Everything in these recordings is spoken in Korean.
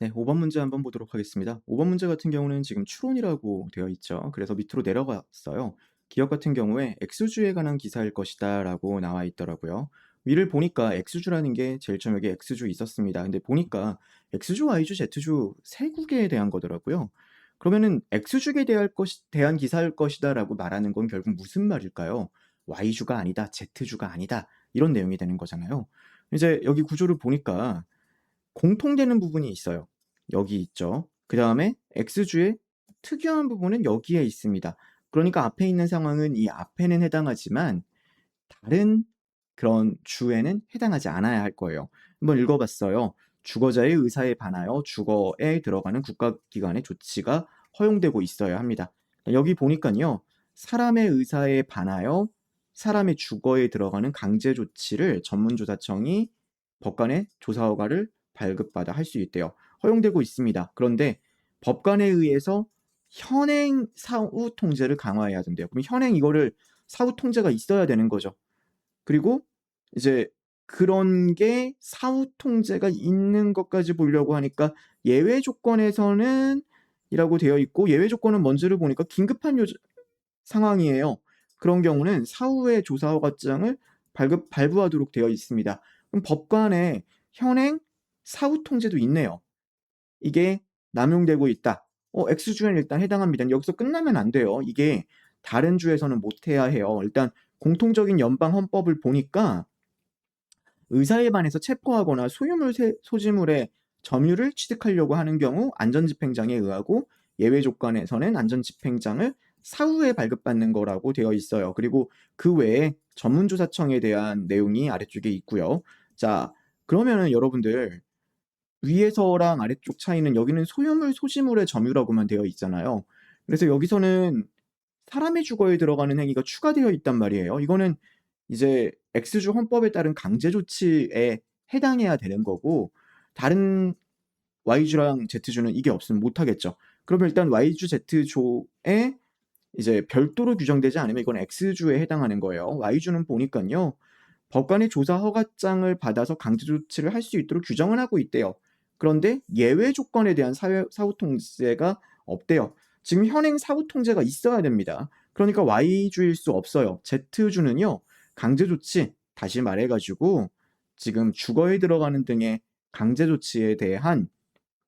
네, 5번 문제 한번 보도록 하겠습니다. 5번 문제 같은 경우는 지금 추론이라고 되어 있죠. 그래서 밑으로 내려갔어요. 기업 같은 경우에 X주에 관한 기사일 것이다 라고 나와 있더라고요. 위를 보니까 X주라는 게 제일 처음에 여기 X주 있었습니다. 근데 보니까 X주, Y주, Z주 세 국에 대한 거더라고요. 그러면은 X주에 대한 기사일 것이다 라고 말하는 건 결국 무슨 말일까요? Y주가 아니다, Z주가 아니다, 이런 내용이 되는 거잖아요. 이제 여기 구조를 보니까 공통되는 부분이 있어요. 여기 있죠. 그 다음에 X주의 특이한 부분은 여기에 있습니다. 그러니까 앞에 있는 상황은 이 앞에는 해당하지만 다른 그런 주에는 해당하지 않아야 할 거예요. 한번 읽어봤어요. 주거자의 의사에 반하여 주거에 들어가는 국가기관의 조치가 허용되고 있어야 합니다. 여기 보니까요. 사람의 의사에 반하여 사람의 주거에 들어가는 강제 조치를 전문조사청이 법관의 조사허가를 발급받아 할 수 있대요. 허용되고 있습니다. 그런데 법관에 의해서 현행 사후 통제를 강화해야 된대요. 그럼 현행 이거를 사후 통제가 있어야 되는 거죠. 그리고 이제 그런 게 사후 통제가 있는 것까지 보려고 하니까 예외 조건에서는 이라고 되어 있고, 예외 조건은 뭔지를 보니까 긴급한 상황이에요. 그런 경우는 사후에 조사 허가장을 발부하도록 되어 있습니다. 그럼 법관에 현행 사후 통제도 있네요. 이게 남용되고 있다. X주에는 일단 해당합니다. 여기서 끝나면 안 돼요. 이게 다른 주에서는 못해야 해요. 일단 공통적인 연방 헌법을 보니까 의사에 반해서 체포하거나 소지물의 점유를 취득하려고 하는 경우 안전집행장에 의하고, 예외 조건에서는 안전집행장을 사후에 발급받는 거라고 되어 있어요. 그리고 그 외에 전문조사청에 대한 내용이 아래쪽에 있고요. 자, 그러면은 여러분들 위에서랑 아래쪽 차이는, 여기는 소지물의 점유라고만 되어 있잖아요. 그래서 여기서는 사람의 주거에 들어가는 행위가 추가되어 있단 말이에요. 이거는 이제 X주 헌법에 따른 강제 조치에 해당해야 되는 거고, 다른 Y주랑 Z주는 이게 없으면 못 하겠죠. 그러면 일단 Y주, Z주에 이제 별도로 규정되지 않으면 이건 X주에 해당하는 거예요. Y주는 보니까요. 법관의 조사 허가장을 받아서 강제 조치를 할 수 있도록 규정을 하고 있대요. 그런데 예외 조건에 대한 사후 통제가 없대요. 지금 현행 사후 통제가 있어야 됩니다. 그러니까 Y주일 수 없어요. Z주는요. 강제 조치, 다시 말해가지고 지금 주거에 들어가는 등의 강제 조치에 대한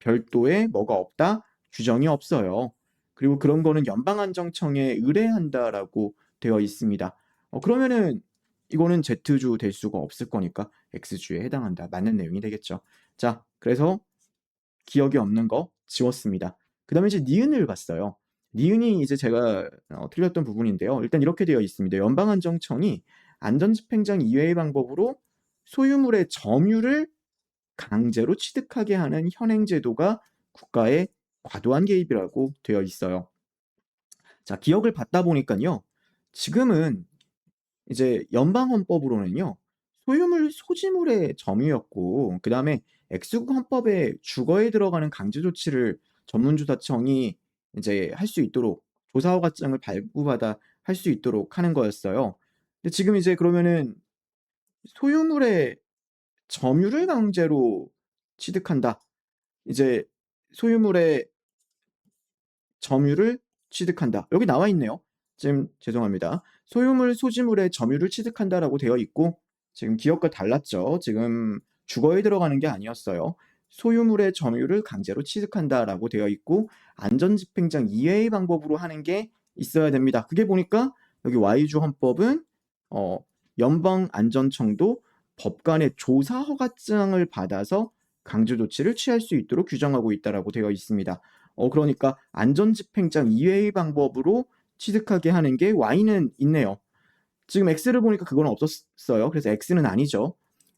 별도의 뭐가 없다? 규정이 없어요. 그리고 그런 거는 연방안정청에 의뢰한다라고 되어 있습니다. 그러면은 이거는 Z주 될 수가 없을 거니까 X주에 해당한다. 맞는 내용이 되겠죠. 자, 그래서 기억이 없는 거 지웠습니다. 그 다음에 이제 니은을 봤어요. 니은이 이제 제가 틀렸던 부분인데요. 일단 이렇게 되어 있습니다. 연방안정청이 안전집행장 이외의 방법으로 소유물의 점유를 강제로 취득하게 하는 현행 제도가 국가의 과도한 개입이라고 되어 있어요. 자, 기억을 받다 보니까요. 지금은 이제 연방헌법으로는요. 소지물의 점유였고, 그 다음에 X국 헌법에 주거에 들어가는 강제 조치를 전문조사청이 이제 할 수 있도록 조사허가증을 발부받아 할 수 있도록 하는 거였어요. 근데 지금 이제 그러면은 소유물의 점유를 강제로 취득한다. 이제 소유물의 점유를 취득한다. 여기 나와 있네요. 지금 죄송합니다. 소지물의 점유를 취득한다라고 되어 있고, 지금 기억과 달랐죠. 지금 주거에 들어가는 게 아니었어요. 소유물의 점유를 강제로 취득한다라고 되어 있고, 안전집행장 이외의 방법으로 하는 게 있어야 됩니다. 그게 보니까 여기 Y주 헌법은 연방안전청도 법관의 조사 허가증을 받아서 강제 조치를 취할 수 있도록 규정하고 있다라고 되어 있습니다. 그러니까 안전집행장 이외의 방법으로 취득하게 하는 게 Y는 있네요. 지금 X를 보니까 그건 없었어요. 그래서 X는 아니죠.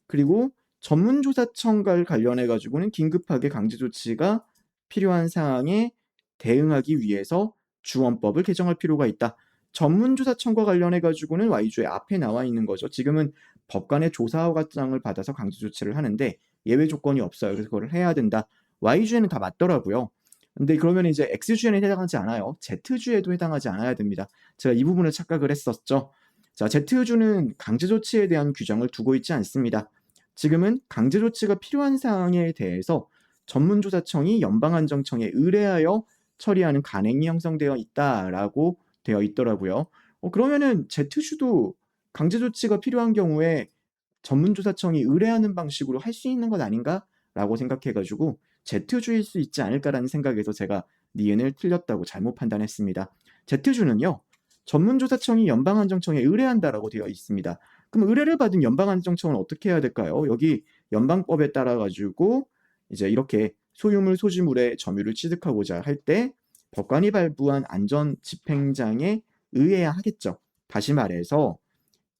그리고 전문조사청과 관련해 가지고는 긴급하게 강제 조치가 필요한 상황에 대응하기 위해서 주헌법을 개정할 필요가 있다. 전문조사청과 관련해 가지고는 Y주의 앞에 나와 있는 거죠. 지금은 법관의 조사 허가장을 받아서 강제 조치를 하는데 예외 조건이 없어요. 그래서 그걸 해야 된다. Y주에는 다 맞더라고요. 근데 그러면 이제 X주에는 해당하지 않아요. Z주에도 해당하지 않아야 됩니다. 제가 이 부분을 착각을 했었죠. 자, Z주는 강제 조치에 대한 규정을 두고 있지 않습니다. 지금은 강제 조치가 필요한 사항에 대해서 전문조사청이 연방안정청에 의뢰하여 처리하는 간행이 형성되어 있다라고 되어 있더라고요. 그러면은 Z주도 강제 조치가 필요한 경우에 전문조사청이 의뢰하는 방식으로 할 수 있는 것 아닌가라고 생각해가지고 Z주일 수 있지 않을까라는 생각에서 제가 니은을 틀렸다고 잘못 판단했습니다. Z주는요, 전문조사청이 연방안정청에 의뢰한다라고 되어 있습니다. 그럼 의뢰를 받은 연방안정청은 어떻게 해야 될까요? 여기 연방법에 따라 가지고 이제 이렇게 소유물 소지물의 점유를 취득하고자 할 때 법관이 발부한 안전집행장에 의해야 하겠죠. 다시 말해서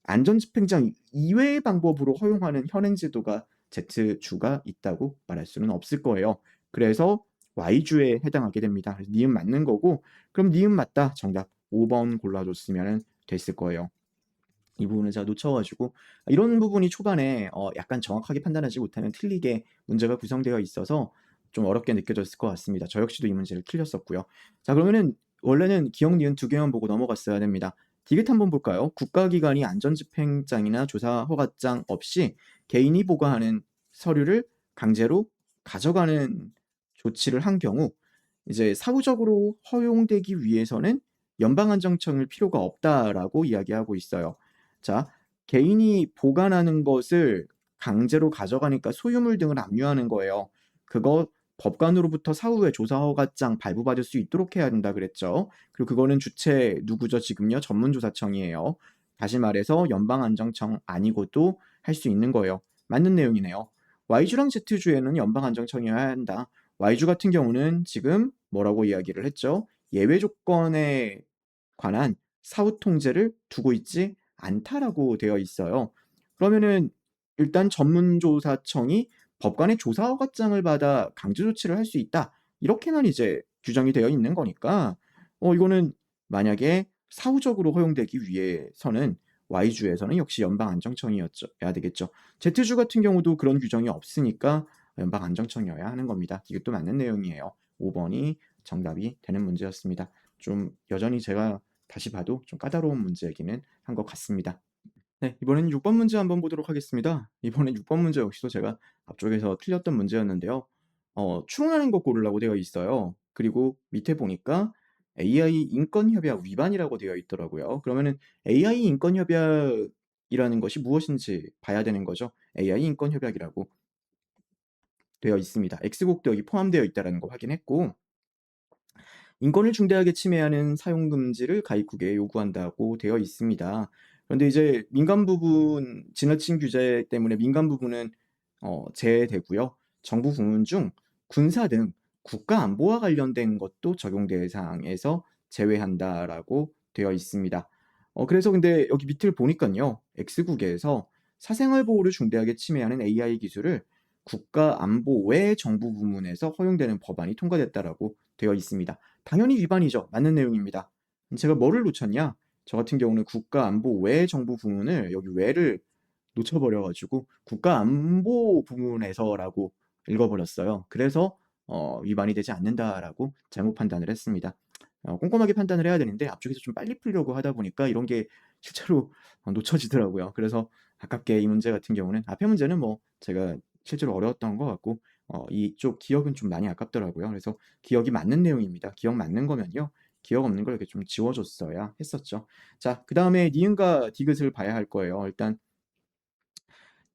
안전집행장 이외의 방법으로 허용하는 현행제도가 Z주가 있다고 말할 수는 없을 거예요. 그래서 Y주에 해당하게 됩니다. 니은 맞는 거고, 그럼 니은 맞다. 정답 5번 골라줬으면 됐을 거예요. 이 부분을 제가 놓쳐가지고 이런 부분이 초반에 약간 정확하게 판단하지 못하면 틀리게 문제가 구성되어 있어서 좀 어렵게 느껴졌을 것 같습니다. 저 역시도 이 문제를 틀렸었고요. 자, 그러면은 원래는 기억, 니은 두 개만 보고 넘어갔어야 됩니다. 디귿 한번 볼까요? 국가기관이 안전집행장이나 조사허가장 없이 개인이 보고하는 서류를 강제로 가져가는 조치를 한 경우 이제 사후적으로 허용되기 위해서는 연방안정청일 필요가 없다라고 이야기하고 있어요. 자, 개인이 보관하는 것을 강제로 가져가니까 소유물 등을 압류하는 거예요. 그거 법관으로부터 사후에 조사허가장 발부받을 수 있도록 해야 된다 그랬죠. 그리고 그거는 주체 누구죠? 지금요? 전문조사청이에요. 다시 말해서 연방안정청 아니고도 할 수 있는 거예요. 맞는 내용이네요. Y주랑 Z주에는 연방안정청이어야 한다. Y주 같은 경우는 지금 뭐라고 이야기를 했죠? 예외 조건에 관한 사후 통제를 두고 있지 않다라고 되어 있어요. 그러면은 일단 전문조사청이 법관의 조사허가장을 받아 강제 조치를 할 수 있다. 이렇게만 이제 규정이 되어 있는 거니까 이거는 만약에 사후적으로 허용되기 위해서는 Y주에서는 역시 연방안정청이어야 되겠죠. Z주 같은 경우도 그런 규정이 없으니까 연방안정청이어야 하는 겁니다. 이것도 맞는 내용이에요. 5번이 정답이 되는 문제였습니다. 좀 여전히 제가 다시 봐도 좀 까다로운 문제이기는 한 것 같습니다. 네, 이번엔 6번 문제 한번 보도록 하겠습니다. 이번엔 6번 문제 역시도 제가 앞쪽에서 틀렸던 문제였는데요. 추론하는 거 고르라고 되어 있어요. 그리고 밑에 보니까 AI 인권협약 위반이라고 되어 있더라고요. 그러면은 AI 인권협약이라는 것이 무엇인지 봐야 되는 거죠. AI 인권협약이라고 되어 있습니다. X국도 여기 포함되어 있다는 거 확인했고, 인권을 중대하게 침해하는 사용 금지를 가입국에 요구한다고 되어 있습니다. 그런데 이제 민간 부분, 지나친 규제 때문에 민간 부분은 제외되고요. 정부 부문 중 군사 등 국가 안보와 관련된 것도 적용 대상에서 제외한다라고 되어 있습니다. 그래서 근데 여기 밑을 보니까요. X국에서 사생활 보호를 중대하게 침해하는 AI 기술을 국가 안보 외 정부 부문에서 허용되는 법안이 통과됐다라고 되어 있습니다. 당연히 위반이죠. 맞는 내용입니다. 제가 뭐를 놓쳤냐? 저 같은 경우는 국가안보 외 정부 부문을 여기 외를 놓쳐버려가지고 국가안보 부문에서라고 읽어버렸어요. 그래서 위반이 되지 않는다라고 잘못 판단을 했습니다. 꼼꼼하게 판단을 해야 되는데 앞쪽에서 좀 빨리 풀려고 하다 보니까 이런 게 실제로 놓쳐지더라고요. 그래서 아깝게 이 문제 같은 경우는 앞에 문제는 뭐 제가 실제로 어려웠던 것 같고 이쪽 기억은 좀 많이 아깝더라고요. 그래서 기억이 맞는 내용입니다. 기억 맞는 거면요. 기억 없는 걸 이렇게 좀 지워줬어야 했었죠. 자, 그 다음에 니은과 디귿을 봐야 할 거예요. 일단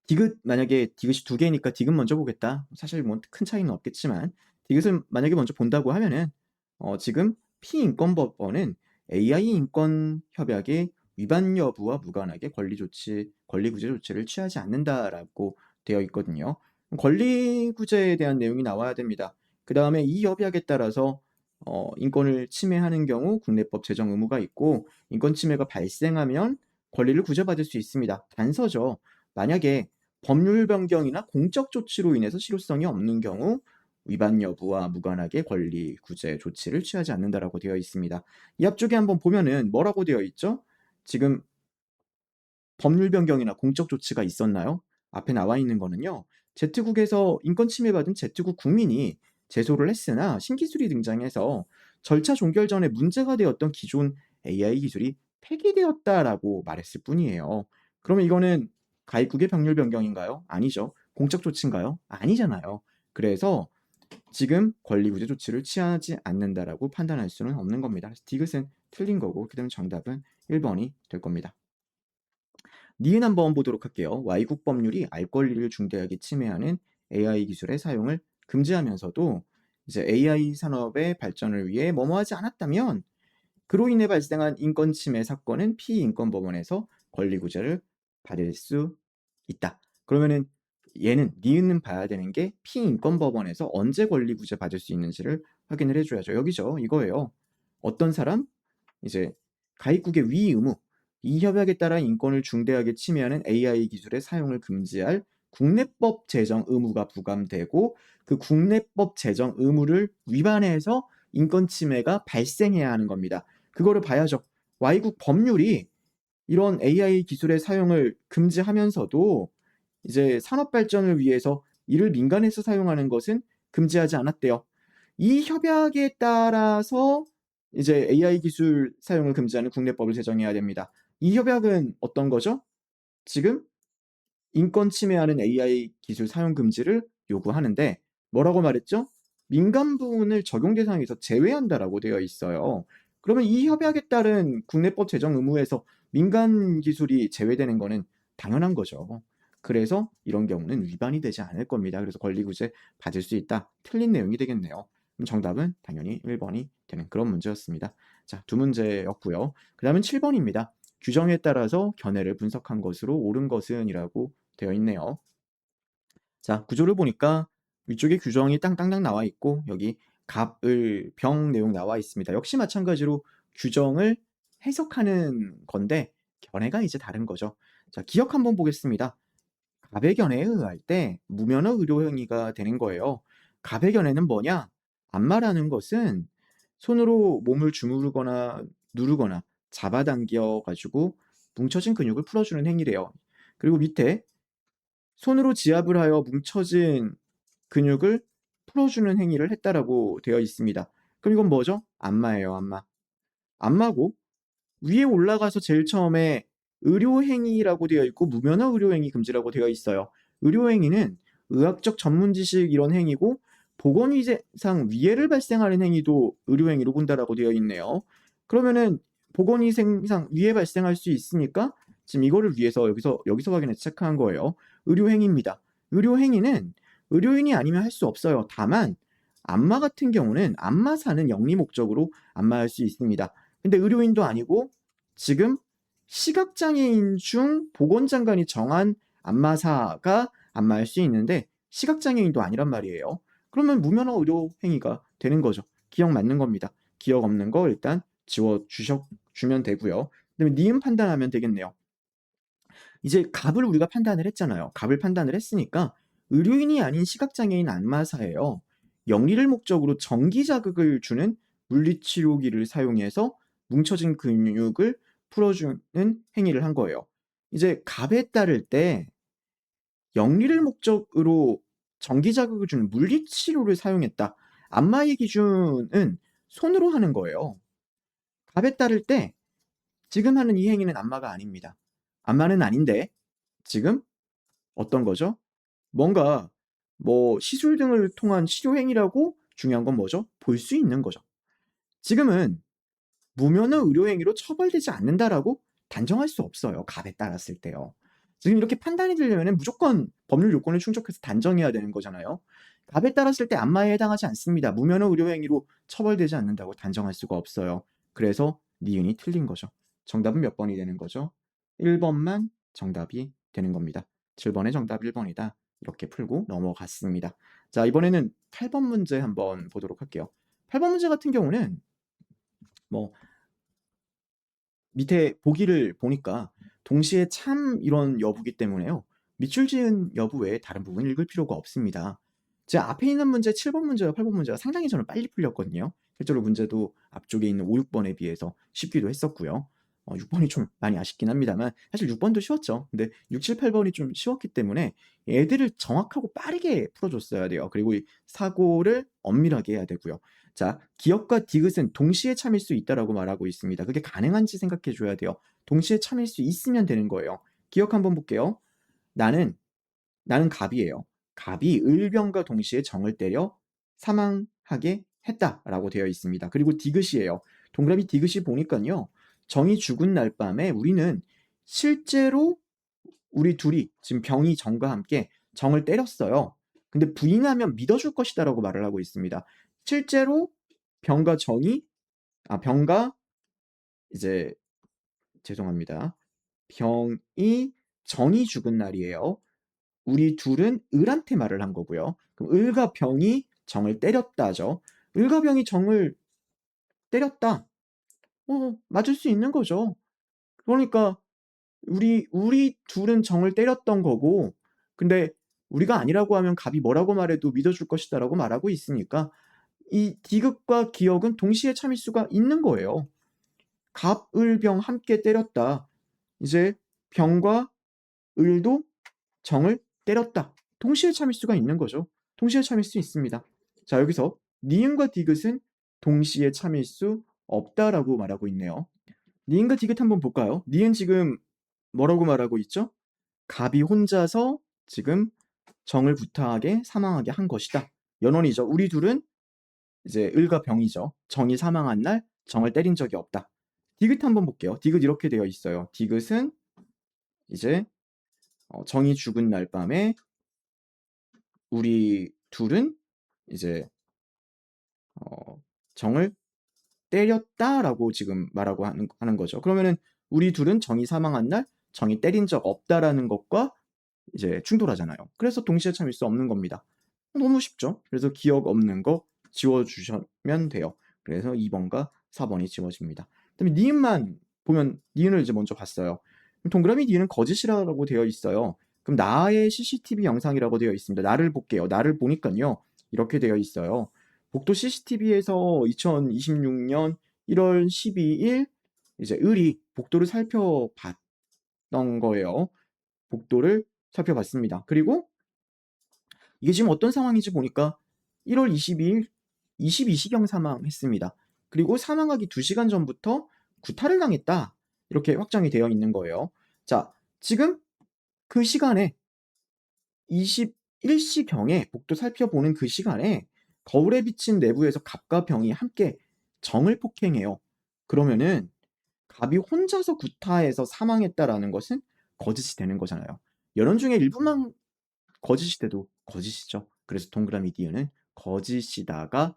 디귿 만약에 디귿이 두 개니까 디귿 먼저 보겠다. 사실 뭐 큰 차이는 없겠지만 디귿을 만약에 먼저 본다고 하면은 지금 피인권법원은 AI 인권 협약의 위반 여부와 무관하게 권리구제 조치를 취하지 않는다라고 되어 있거든요. 권리구제에 대한 내용이 나와야 됩니다. 그 다음에 이 협약에 따라서 인권을 침해하는 경우 국내법 제정 의무가 있고 인권 침해가 발생하면 권리를 구제받을 수 있습니다. 단서죠. 만약에 법률 변경이나 공적 조치로 인해서 실효성이 없는 경우 위반 여부와 무관하게 권리 구제 조치를 취하지 않는다라고 되어 있습니다. 이 앞쪽에 한번 보면은 뭐라고 되어 있죠? 지금 법률 변경이나 공적 조치가 있었나요? 앞에 나와 있는 거는요. Z국에서 인권 침해받은 Z국 국민이 제소를 했으나 신기술이 등장해서 절차 종결 전에 문제가 되었던 기존 AI 기술이 폐기되었다라고 말했을 뿐이에요. 그러면 이거는 가입국의 법률 변경인가요? 아니죠. 공적 조치인가요? 아니잖아요. 그래서 지금 권리구제 조치를 취하지 않는다라고 판단할 수는 없는 겁니다. 그래서 디귿은 틀린 거고 그다음 정답은 1번이 될 겁니다. 니은 한번 보도록 할게요. Y국 법률이 알 권리를 중대하게 침해하는 AI 기술의 사용을 금지하면서도 이제 AI 산업의 발전을 위해 뭐뭐하지 않았다면 그로 인해 발생한 인권 침해 사건은 피인권법원에서 권리구제를 받을 수 있다. 그러면은 얘는 니은은 봐야 되는 게 피인권법원에서 언제 권리구제 받을 수 있는지를 확인을 해줘야죠. 여기죠. 이거예요. 어떤 사람 이제 가입국의 위 의무 이 협약에 따라 인권을 중대하게 침해하는 AI 기술의 사용을 금지할 국내법 제정 의무가 부감되고 그 국내법 제정 의무를 위반해서 인권 침해가 발생해야 하는 겁니다. 그거를 봐야죠. Y국 법률이 이런 AI 기술의 사용을 금지하면서도 이제 산업 발전을 위해서 이를 민간에서 사용하는 것은 금지하지 않았대요. 이 협약에 따라서 이제 AI 기술 사용을 금지하는 국내법을 제정해야 됩니다. 이 협약은 어떤 거죠? 지금 인권 침해하는 AI 기술 사용 금지를 요구하는데 뭐라고 말했죠? 민간 부문을 적용 대상에서 제외한다라고 되어 있어요. 그러면 이 협약에 따른 국내법 제정 의무에서 민간 기술이 제외되는 거는 당연한 거죠. 그래서 이런 경우는 위반이 되지 않을 겁니다. 그래서 권리구제 받을 수 있다. 틀린 내용이 되겠네요. 그럼 정답은 당연히 1번이 되는 그런 문제였습니다. 자, 두 문제였고요. 그 다음은 7번입니다. 규정에 따라서 견해를 분석한 것으로 옳은 것은 이라고 되어 있네요. 자, 구조를 보니까 위쪽에 규정이 땅땅땅 나와 있고 여기 갑을 병 내용 나와 있습니다. 역시 마찬가지로 규정을 해석하는 건데 견해가 이제 다른 거죠. 자, 기억 한번 보겠습니다. 갑의 견해에 의할 때 무면허 의료 행위가 되는 거예요. 갑의 견해는 뭐냐? 안마라는 것은 손으로 몸을 주무르거나 누르거나 잡아당겨 가지고 뭉쳐진 근육을 풀어주는 행위래요. 그리고 밑에 손으로 지압을 하여 뭉쳐진 근육을 풀어주는 행위를 했다라고 되어 있습니다. 그럼 이건 뭐죠? 안마예요, 안마. 안마고 위에 올라가서 제일 처음에 의료행위라고 되어 있고 무면허 의료행위 금지라고 되어 있어요. 의료행위는 의학적 전문 지식 이런 행위고 보건위생상 위해를 발생하는 행위도 의료행위로 본다라고 되어 있네요. 그러면은 보건위생상 위해 발생할 수 있으니까 지금 이거를 위해서 여기서 확인해서 체크한 거예요. 의료행위입니다. 의료행위는 의료인이 아니면 할 수 없어요. 다만 안마 같은 경우는 안마사는 영리 목적으로 안마할 수 있습니다. 근데 의료인도 아니고 지금 시각장애인 중 보건장관이 정한 안마사가 안마할 수 있는데 시각장애인도 아니란 말이에요. 그러면 무면허 의료 행위가 되는 거죠. 기억 맞는 겁니다. 기억 없는 거 일단 주면 되고요. 그다음에 니은 판단하면 되겠네요. 이제 갑을 우리가 판단을 했잖아요. 갑을 판단을 했으니까 의료인이 아닌 시각장애인 안마사예요. 영리를 목적으로 전기 자극을 주는 물리치료기를 사용해서 뭉쳐진 근육을 풀어주는 행위를 한 거예요. 이제 갑에 따를 때 영리를 목적으로 전기 자극을 주는 물리치료를 사용했다. 안마의 기준은 손으로 하는 거예요. 갑에 따를 때 지금 하는 이 행위는 안마가 아닙니다. 안마는 아닌데 지금 어떤 거죠? 뭔가 뭐 시술 등을 통한 치료 행위라고 중요한 건 뭐죠? 볼 수 있는 거죠. 지금은 무면허 의료 행위로 처벌되지 않는다라고 단정할 수 없어요. 갑에 따랐을 때요. 지금 이렇게 판단이 되려면 무조건 법률 요건을 충족해서 단정해야 되는 거잖아요. 갑에 따랐을 때 안마에 해당하지 않습니다. 무면허 의료 행위로 처벌되지 않는다고 단정할 수가 없어요. 그래서 니은이 틀린 거죠. 정답은 몇 번이 되는 거죠? 1번만 정답이 되는 겁니다. 7번의 정답 1번이다. 이렇게 풀고 넘어갔습니다. 자, 이번에는 8번 문제 한번 보도록 할게요. 8번 문제 같은 경우는 뭐 밑에 보기를 보니까 동시에 참 이런 여부기 때문에요. 밑줄 지은 여부 외에 다른 부분 읽을 필요가 없습니다. 제 앞에 있는 문제 7번 문제와 8번 문제가 상당히 저는 빨리 풀렸거든요. 실제로 문제도 앞쪽에 있는 5, 6번에 비해서 쉽기도 했었고요. 6번이 좀 많이 아쉽긴 합니다만 사실 6번도 쉬웠죠. 근데 6, 7, 8번이 좀 쉬웠기 때문에 애들을 정확하고 빠르게 풀어줬어야 돼요. 그리고 이 사고를 엄밀하게 해야 되고요. 자, 기억과 디귿은 동시에 참일 수 있다라고 말하고 있습니다. 그게 가능한지 생각해 줘야 돼요. 동시에 참일 수 있으면 되는 거예요. 기억 한번 볼게요. 나는 갑이에요. 갑이 을병과 동시에 정을 때려 사망하게 했다라고 되어 있습니다. 그리고 디귿이에요. 동그라미 디귿이 보니깐요. 정이 죽은 날 밤에 우리는 실제로 우리 둘이 지금 병이 정과 함께 정을 때렸어요. 근데 부인하면 믿어줄 것이다라고 말을 하고 있습니다. 실제로 병과 정이 병과 이제 죄송합니다. 병이 정이 죽은 날이에요. 우리 둘은 을한테 말을 한 거고요. 그럼 을과 병이 정을 때렸다죠. 을과 병이 정을 때렸다. 맞을 수 있는 거죠. 그러니까 우리 둘은 정을 때렸던 거고, 근데 우리가 아니라고 하면 갑이 뭐라고 말해도 믿어줄 것이다라고 말하고 있으니까 이 디귿과 기역은 동시에 참일 수가 있는 거예요. 갑, 을, 병 함께 때렸다. 이제 병과 을도 정을 때렸다. 동시에 참일 수가 있는 거죠. 동시에 참일 수 있습니다. 자, 여기서 니은과 디귿은 동시에 참일 수 없다라고 말하고 있네요. 니은과 디귿 한번 볼까요? 니은 지금 뭐라고 말하고 있죠? 갑이 혼자서 지금 정을 구타하게 사망하게 한 것이다. 연원이죠. 우리 둘은 이제 을과 병이죠. 정이 사망한 날 정을 때린 적이 없다. 디귿 한번 볼게요. 디귿 이렇게 되어 있어요. 디귿은 이제 정이 죽은 날 밤에 우리 둘은 이제 정을 때렸다라고 지금 말하고 하는 거죠. 그러면은 우리 둘은 정이 사망한 날 정이 때린 적 없다라는 것과 이제 충돌하잖아요. 그래서 동시에 참일 수 없는 겁니다. 너무 쉽죠? 그래서 기억 없는 거 지워주시면 돼요. 그래서 2번과 4번이 지워집니다. 그다음에 니은만 보면 니은을 이제 먼저 봤어요. 동그라미 니은은 거짓이라고 되어 있어요. 그럼 나의 CCTV 영상이라고 되어 있습니다. 나를 볼게요. 나를 보니까요. 이렇게 되어 있어요. 복도 CCTV에서 2026년 1월 12일 이제 을이 복도를 살펴봤던 거예요. 복도를 살펴봤습니다. 그리고 이게 지금 어떤 상황인지 보니까 1월 22일 22시경 사망했습니다. 그리고 사망하기 2시간 전부터 구타를 당했다. 이렇게 확정이 되어 있는 거예요. 자, 지금 그 시간에 21시경에 복도 살펴보는 그 시간에 거울에 비친 내부에서 갑과 병이 함께 정을 폭행해요. 그러면은 갑이 혼자서 구타해서 사망했다라는 것은 거짓이 되는 거잖아요. 여론 중에 일부만 거짓이 돼도 거짓이죠. 그래서 동그라미 니은은 거짓이다가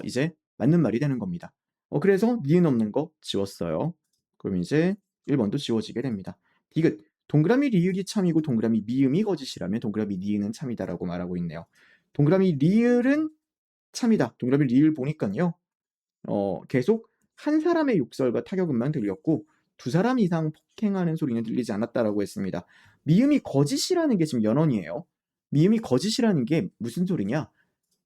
이제 맞는 말이 되는 겁니다. 그래서 니은 없는 거 지웠어요. 그럼 이제 1번도 지워지게 됩니다. 디귿 동그라미 리을이 참이고 동그라미 미음이 거짓이라면 동그라미 니은은 참이다라고 말하고 있네요. 동그라미 리을은 참이다. 동그라미 리을 보니까요. 계속 한 사람의 욕설과 타격음만 들렸고 두 사람 이상 폭행하는 소리는 들리지 않았다라고 했습니다. 미음이 거짓이라는 게 지금 연언이에요. 미음이 거짓이라는 게 무슨 소리냐?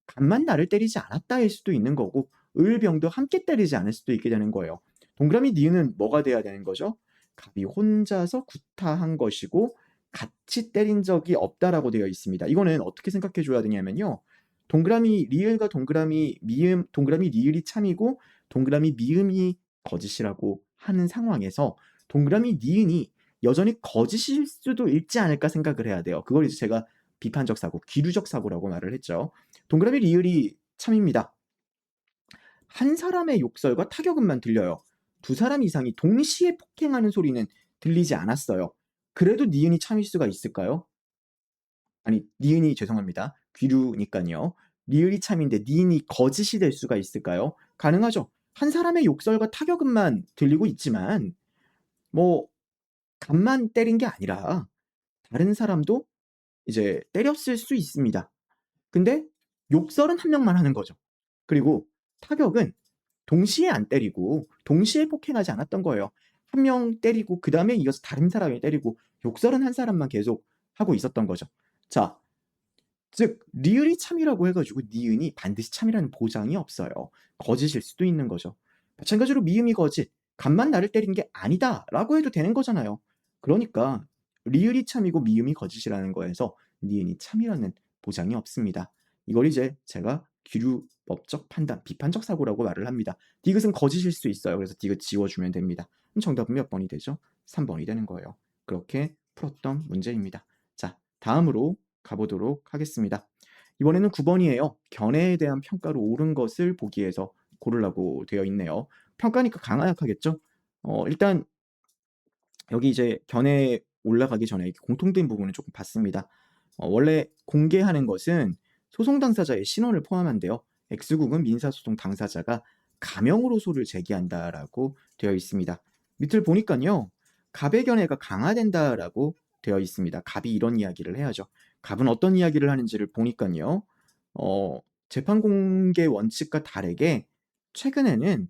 간만 나를 때리지 않았다일 수도 있는 거고 을병도 함께 때리지 않을 수도 있게 되는 거예요. 동그라미 니은은 뭐가 돼야 되는 거죠? 갑이 혼자서 구타한 것이고 같이 때린 적이 없다라고 되어 있습니다. 이거는 어떻게 생각해 줘야 되냐면요. 동그라미 리을과 동그라미 미음, 동그라미 리을이 참이고 동그라미 미음이 거짓이라고 하는 상황에서 동그라미 니은이 여전히 거짓일 수도 있지 않을까 생각을 해야 돼요. 그걸 이제 제가 비판적 사고, 기류적 사고라고 말을 했죠. 동그라미 리을이 참입니다. 한 사람의 욕설과 타격음만 들려요. 두 사람 이상이 동시에 폭행하는 소리는 들리지 않았어요. 그래도 니은이 참일 수가 있을까요? 아니, 니은이 죄송합니다. 귀류니까요. 리을이 참인데 니은이 거짓이 될 수가 있을까요? 가능하죠. 한 사람의 욕설과 타격음만 들리고 있지만 뭐 간만 때린 게 아니라 다른 사람도 이제 때렸을 수 있습니다. 근데 욕설은 한 명만 하는 거죠. 그리고 타격은 동시에 안 때리고 동시에 폭행하지 않았던 거예요. 한 명 때리고 그 다음에 이어서 다른 사람이 때리고 욕설은 한 사람만 계속 하고 있었던 거죠. 자, 즉 리을이 참이라고 해가지고 니은이 반드시 참이라는 보장이 없어요. 거짓일 수도 있는 거죠. 마찬가지로 미음이 거짓, 간만 나를 때린 게 아니다라고 해도 되는 거잖아요. 그러니까 리을이 참이고 미음이 거짓이라는 거에서 니은이 참이라는 보장이 없습니다. 이걸 이제 제가 기류법적 판단, 비판적 사고라고 말을 합니다. 디귿은 거짓일 수 있어요. 그래서 디귿 지워주면 됩니다. 그럼 정답은 몇 번이 되죠? 3번이 되는 거예요. 그렇게 풀었던 문제입니다. 자, 다음으로 가보도록 하겠습니다. 이번에는 9번이에요. 견해에 대한 평가로 옳은 것을 보기에서 고르라고 되어 있네요. 평가니까 강화 약하겠죠? 일단 여기 이제 견해에 올라가기 전에 이렇게 공통된 부분을 조금 봤습니다. 원래 공개하는 것은 소송 당사자의 신원을 포함한데요. X국은 민사소송 당사자가 가명으로소를 제기한다라고 되어 있습니다. 밑을 보니까요. 갑의 견해가 강화된다라고 되어 있습니다. 갑이 이런 이야기를 해야죠. 갑은 어떤 이야기를 하는지를 보니까요. 재판 공개 원칙과 다르게 최근에는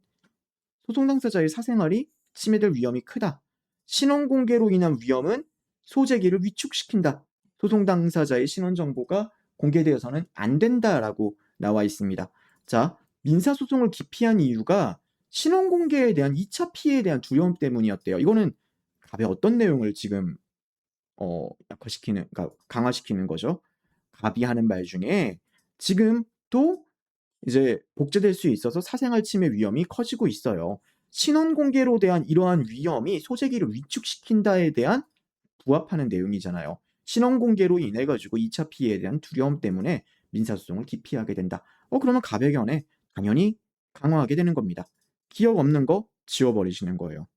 소송 당사자의 사생활이 침해될 위험이 크다. 신원 공개로 인한 위험은 소재기를 위축시킨다. 소송 당사자의 신원 정보가 공개되어서는 안 된다라고 나와 있습니다. 자, 민사소송을 기피한 이유가 신원 공개에 대한 2차 피해에 대한 두려움 때문이었대요. 이거는 갑의 어떤 내용을 지금 약화시키는, 그러니까 강화시키는 거죠. 갑이 하는 말 중에 지금 또 이제 복제될 수 있어서 사생활 침해 위험이 커지고 있어요. 신원 공개로 대한 이러한 위험이 소재기를 위축시킨다에 대한 부합하는 내용이잖아요. 신원 공개로 인해 가지고 2차 피해에 대한 두려움 때문에 민사소송을 기피하게 된다. 그러면 가백연에 당연히 강화하게 되는 겁니다. 기억 없는 거 지워버리시는 거예요.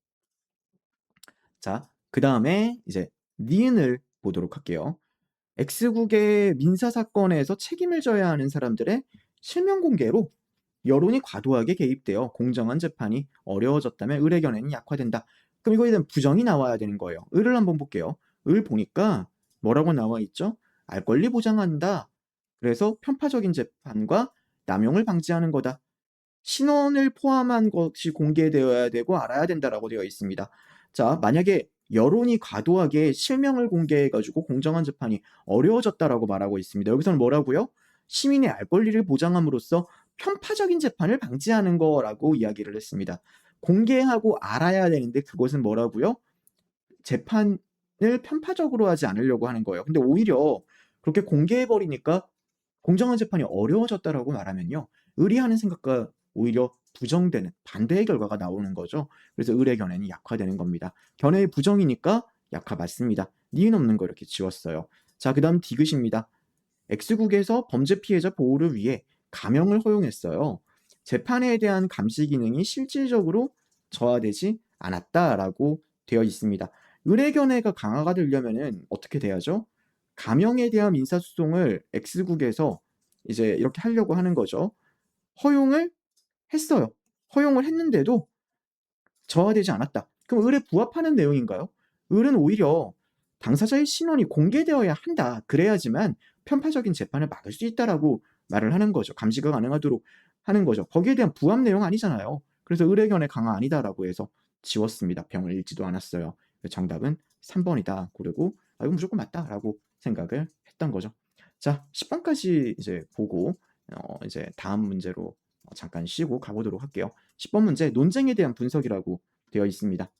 자, 그 다음에 이제 니은을 보도록 할게요. X국의 민사사건에서 책임을 져야 하는 사람들의 실명 공개로 여론이 과도하게 개입되어 공정한 재판이 어려워졌다면 을의 견해는 약화된다. 그럼 이거에 대한 부정이 나와야 되는 거예요. 을을 한번 볼게요. 을 보니까 뭐라고 나와 있죠? 알 권리 보장한다. 그래서 편파적인 재판과 남용을 방지하는 거다. 신원을 포함한 것이 공개되어야 되고 알아야 된다라고 되어 있습니다. 자, 만약에 여론이 과도하게 실명을 공개해가지고 공정한 재판이 어려워졌다라고 말하고 있습니다. 여기서는 뭐라고요? 시민의 알 권리를 보장함으로써 편파적인 재판을 방지하는 거라고 이야기를 했습니다. 공개하고 알아야 되는데 그것은 뭐라고요? 재판을 편파적으로 하지 않으려고 하는 거예요. 근데 오히려 그렇게 공개해버리니까 공정한 재판이 어려워졌다라고 말하면요. 의리하는 생각과 오히려 부정되는 반대의 결과가 나오는 거죠. 그래서 을의 견해는 약화되는 겁니다. 견해의 부정이니까 약화 맞습니다. 니은 없는 거 이렇게 지웠어요. 자, 그 다음 디귿입니다. X국에서 범죄 피해자 보호를 위해 가명을 허용했어요. 재판에 대한 감시 기능이 실질적으로 저하되지 않았다라고 되어 있습니다. 을의 견해가 강화가 되려면은 어떻게 돼야죠? 가명에 대한 민사소송을 X국에서 이제 이렇게 하려고 하는 거죠. 허용을 했어요. 허용을 했는데도 저하되지 않았다. 그럼 을에 부합하는 내용인가요? 을은 오히려 당사자의 신원이 공개되어야 한다. 그래야지만 편파적인 재판을 막을 수 있다라고 말을 하는 거죠. 감시가 가능하도록 하는 거죠. 거기에 대한 부합 내용 아니잖아요. 그래서 을의 견해 강화 아니다라고 해서 지웠습니다. 병을 읽지도 않았어요. 정답은 3번이다. 고르고 이건 무조건 맞다라고 생각을 했던 거죠. 자, 10번까지 이제 보고 이제 다음 문제로 잠깐 쉬고 가보도록 할게요. 10번 문제 논쟁에 대한 분석이라고 되어 있습니다.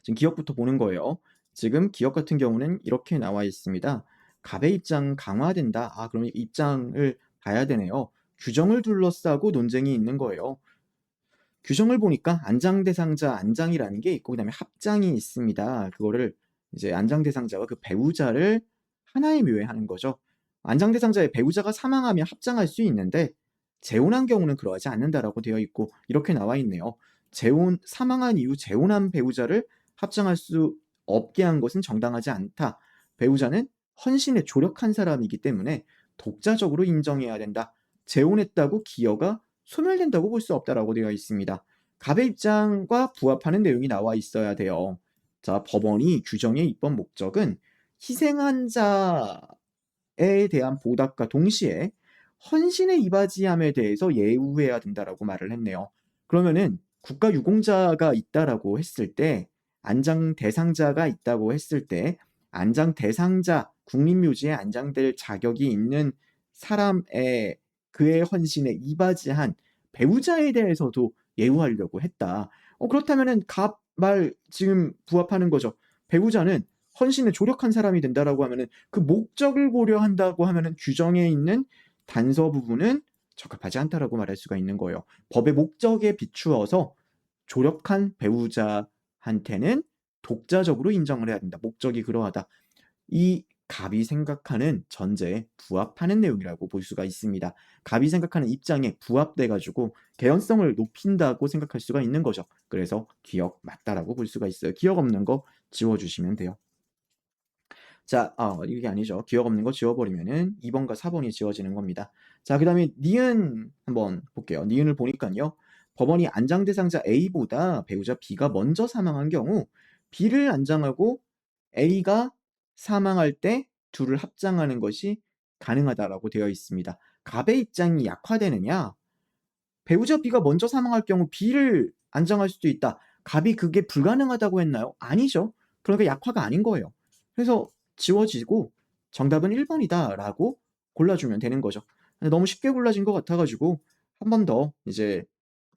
지금 기억부터 보는 거예요. 지금 기억 같은 경우는 이렇게 나와 있습니다. 갑의 입장 강화된다. 그럼 입장을 봐야 되네요. 규정을 둘러싸고 논쟁이 있는 거예요. 규정을 보니까 안장 대상자 안장이라는 게 있고 그다음에 합장이 있습니다. 그거를 이제 안장 대상자와 그 배우자를 하나에 묘해하는 거죠. 안장 대상자의 배우자가 사망하면 합장할 수 있는데 재혼한 경우는 그러하지 않는다라고 되어 있고 이렇게 나와 있네요. 사망한 이후 재혼한 배우자를 합장할 수 없게 한 것은 정당하지 않다. 배우자는 헌신에 조력한 사람이기 때문에 독자적으로 인정해야 된다. 재혼했다고 기여가 소멸된다고 볼 수 없다라고 되어 있습니다. 갑의 입장과 부합하는 내용이 나와 있어야 돼요. 자, 법원이 규정의 입법 목적은 희생한 자에 대한 보답과 동시에 헌신의 이바지함에 대해서 예우해야 된다라고 말을 했네요. 그러면은 국가 유공자가 있다라고 했을 때 안장 대상자가 있다고 했을 때 안장 대상자 국립묘지에 안장될 자격이 있는 사람의 그의 헌신에 이바지한 배우자에 대해서도 예우하려고 했다. 그렇다면은 갑 말 지금 부합하는 거죠. 배우자는 헌신에 조력한 사람이 된다라고 하면은 그 목적을 고려한다고 하면은 규정에 있는 단서 부분은 적합하지 않다라고 말할 수가 있는 거예요. 법의 목적에 비추어서 조력한 배우자한테는 독자적으로 인정을 해야 된다. 목적이 그러하다. 이 갑이 생각하는 전제에 부합하는 내용이라고 볼 수가 있습니다. 갑이 생각하는 입장에 부합돼 가지고 개연성을 높인다고 생각할 수가 있는 거죠. 그래서 기억 맞다라고 볼 수가 있어요. 기억 없는 거 지워 주시면 돼요. 자, 이게 아니죠. 기억 없는 거 지워버리면은 2 번과 4 번이 지워지는 겁니다. 자, 그다음에 니은 한번 볼게요. 니은을 보니깐요. 법원이 안장 대상자 A보다 배우자 B가 먼저 사망한 경우 B를 안장하고 A가 사망할 때 둘을 합장하는 것이 가능하다라고 되어 있습니다. 갑의 입장이 약화되느냐? 배우자 B가 먼저 사망할 경우 B를 안장할 수도 있다. 갑이 그게 불가능하다고 했나요? 아니죠. 그러니까 약화가 아닌 거예요. 그래서 지워지고 정답은 1 번이다라고 골라주면 되는 거죠. 근데 너무 쉽게 골라진 것 같아 가지고 한 번 더 이제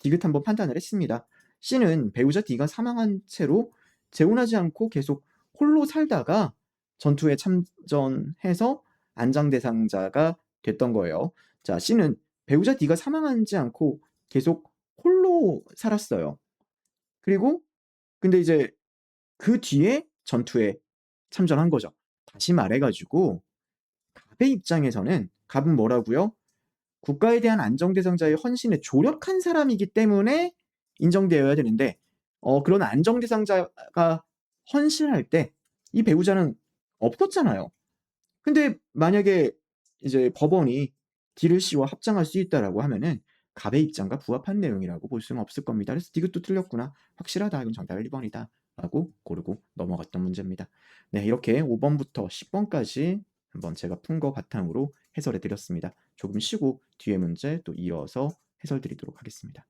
디귿 한번 판단을 했습니다. C는 배우자 D가 사망한 채로 재혼하지 않고 계속 홀로 살다가 전투에 참전해서 안장 대상자가 됐던 거예요. 자, C는 배우자 D가 사망하지 않고 계속 홀로 살았어요. 그리고 근데 이제 그 뒤에 전투에 참전한 거죠. 다시 말해 가지고 갑의 입장에서는 갑은 뭐라고요? 국가에 대한 안정 대상자의 헌신에 조력한 사람이기 때문에 인정되어야 되는데 그런 안정 대상자가 헌신할 때 이 배우자는 없었잖아요. 근데 만약에 이제 법원이 D를 C와 합장할 수 있다라고 하면은 갑의 입장과 부합한 내용이라고 볼 수는 없을 겁니다. 그래서 디귿도 틀렸구나. 확실하다. 이건 정답 1 번이다. 라고 고르고 넘어갔던 문제입니다. 네, 이렇게 5 번부터 10 번까지 한번 제가 푼 거 바탕으로 해설해 드렸습니다. 조금 쉬고 뒤에 문제 또 이어서 해설 드리도록 하겠습니다.